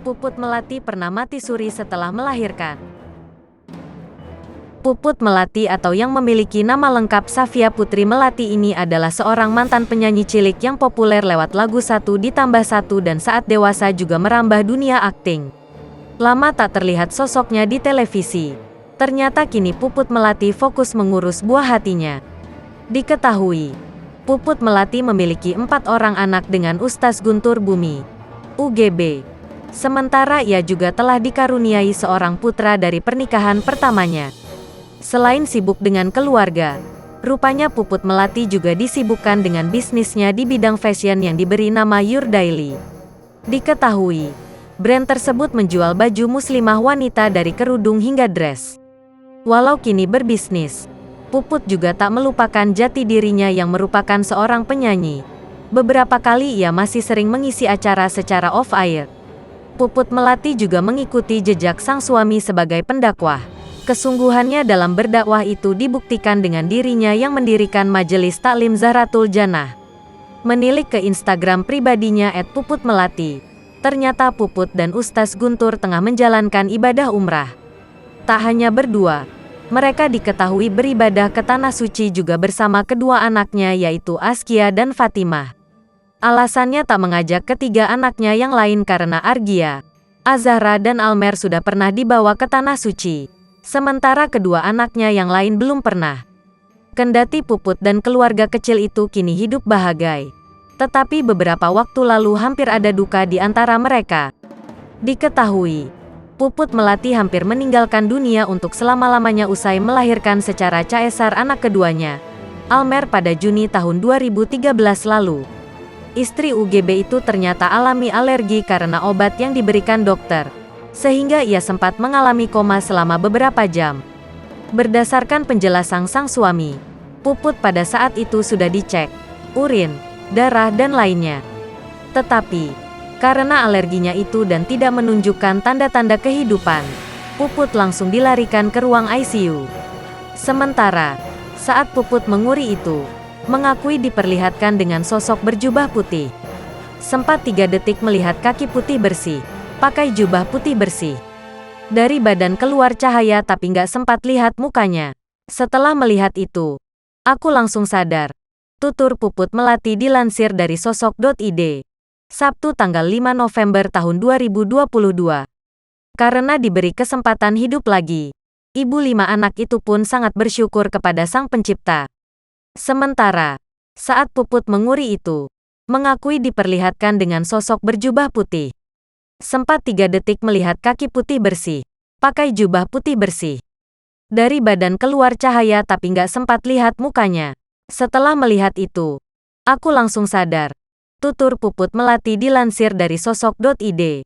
Puput Melati pernah mati suri setelah melahirkan. Puput Melati atau yang memiliki nama lengkap Safia Putri Melati ini adalah seorang mantan penyanyi cilik yang populer lewat lagu 1 ditambah 1 dan saat dewasa juga merambah dunia akting. Lama tak terlihat sosoknya di televisi. Ternyata kini Puput Melati fokus mengurus buah hatinya. Diketahui, Puput Melati memiliki 4 orang anak dengan Ustaz Guntur Bumi, UGB. Sementara ia juga telah dikaruniai seorang putra dari pernikahan pertamanya. Selain sibuk dengan keluarga, rupanya Puput Melati juga disibukkan dengan bisnisnya di bidang fashion yang diberi nama Your Daily. Diketahui, brand tersebut menjual baju muslimah wanita dari kerudung hingga dress. Walau kini berbisnis, Puput juga tak melupakan jati dirinya yang merupakan seorang penyanyi. Beberapa kali ia masih sering mengisi acara secara off-air. Puput Melati juga mengikuti jejak sang suami sebagai pendakwah. Kesungguhannya dalam berdakwah itu dibuktikan dengan dirinya yang mendirikan Majelis Taklim Zahratul Jannah. Menilik ke Instagram pribadinya @puputmelati, ternyata Puput dan Ustaz Guntur tengah menjalankan ibadah umrah. Tak hanya berdua, mereka diketahui beribadah ke Tanah Suci juga bersama kedua anaknya yaitu Askia dan Fatimah. Alasannya tak mengajak ketiga anaknya yang lain karena Argia, Azahra dan Almer sudah pernah dibawa ke Tanah Suci. Sementara kedua anaknya yang lain belum pernah. Kendati Puput dan keluarga kecil itu kini hidup bahagia, tetapi beberapa waktu lalu hampir ada duka di antara mereka. Diketahui, Puput Melati hampir meninggalkan dunia untuk selama-lamanya usai melahirkan secara caesar anak keduanya, Almer pada Juni tahun 2013 lalu. Istri UGB itu ternyata alami alergi karena obat yang diberikan dokter, sehingga ia sempat mengalami koma selama beberapa jam. Berdasarkan penjelasan sang suami, Puput pada saat itu sudah dicek urin, darah dan lainnya. Tetapi, karena alerginya itu dan tidak menunjukkan tanda-tanda kehidupan, Puput langsung dilarikan ke ruang ICU. Sementara, saat Puput menguri itu, mengakui diperlihatkan dengan sosok berjubah putih. Sempat 3 detik melihat kaki putih bersih, pakai jubah putih bersih. Dari badan keluar cahaya tapi nggak sempat lihat mukanya. Setelah melihat itu, aku langsung sadar. Tutur Puput Melati dilansir dari sosok.id. Sabtu tanggal 5 November tahun 2022. Karena diberi kesempatan hidup lagi, ibu 5 anak itu pun sangat bersyukur kepada Sang Pencipta. Sementara, saat Puput menguri itu, mengakui diperlihatkan dengan sosok berjubah putih. Sempat 3 detik melihat kaki putih bersih, pakai jubah putih bersih. Dari badan keluar cahaya tapi nggak sempat lihat mukanya. Setelah melihat itu, aku langsung sadar. Tutur Puput Melati dilansir dari sosok.id.